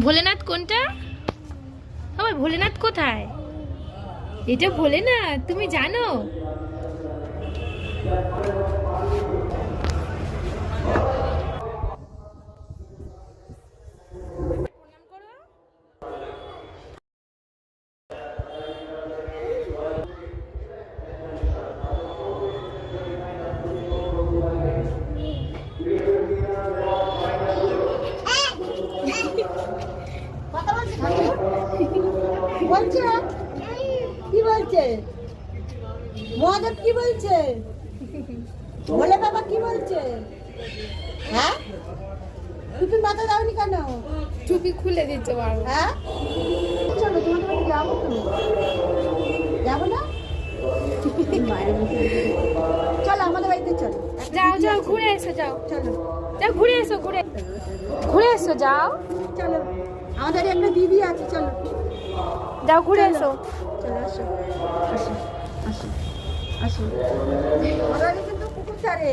ভোলেনাথ কোনটা? আবার ভোলেনাথ কোথায়? এটা ভোলেনাথ, তুমি জানো? বলছে কি বলছে? মহাদেব কি বলছে? ভোলে বাবা কি বলছে? হ্যাঁ, টুপি মাথা দাওনি কেন? টুপি খুলে দিতে পারো। হ্যাঁ, চলো তোমাদের বাড়ি যাবো তো। যাবো না? চলো আমাদের বাড়িতে চলো। যাও যাও ঘুরে এসো, যাও চলো যাও ঘুরে এসো, ঘুরে এসো, যাও চলো, আমাদের একটা দিদি আছে, চলো যাও ঘুরে এসো। চলো আসো আসো আসো আসো। আমাদের কিন্তু পুকুর ধারে।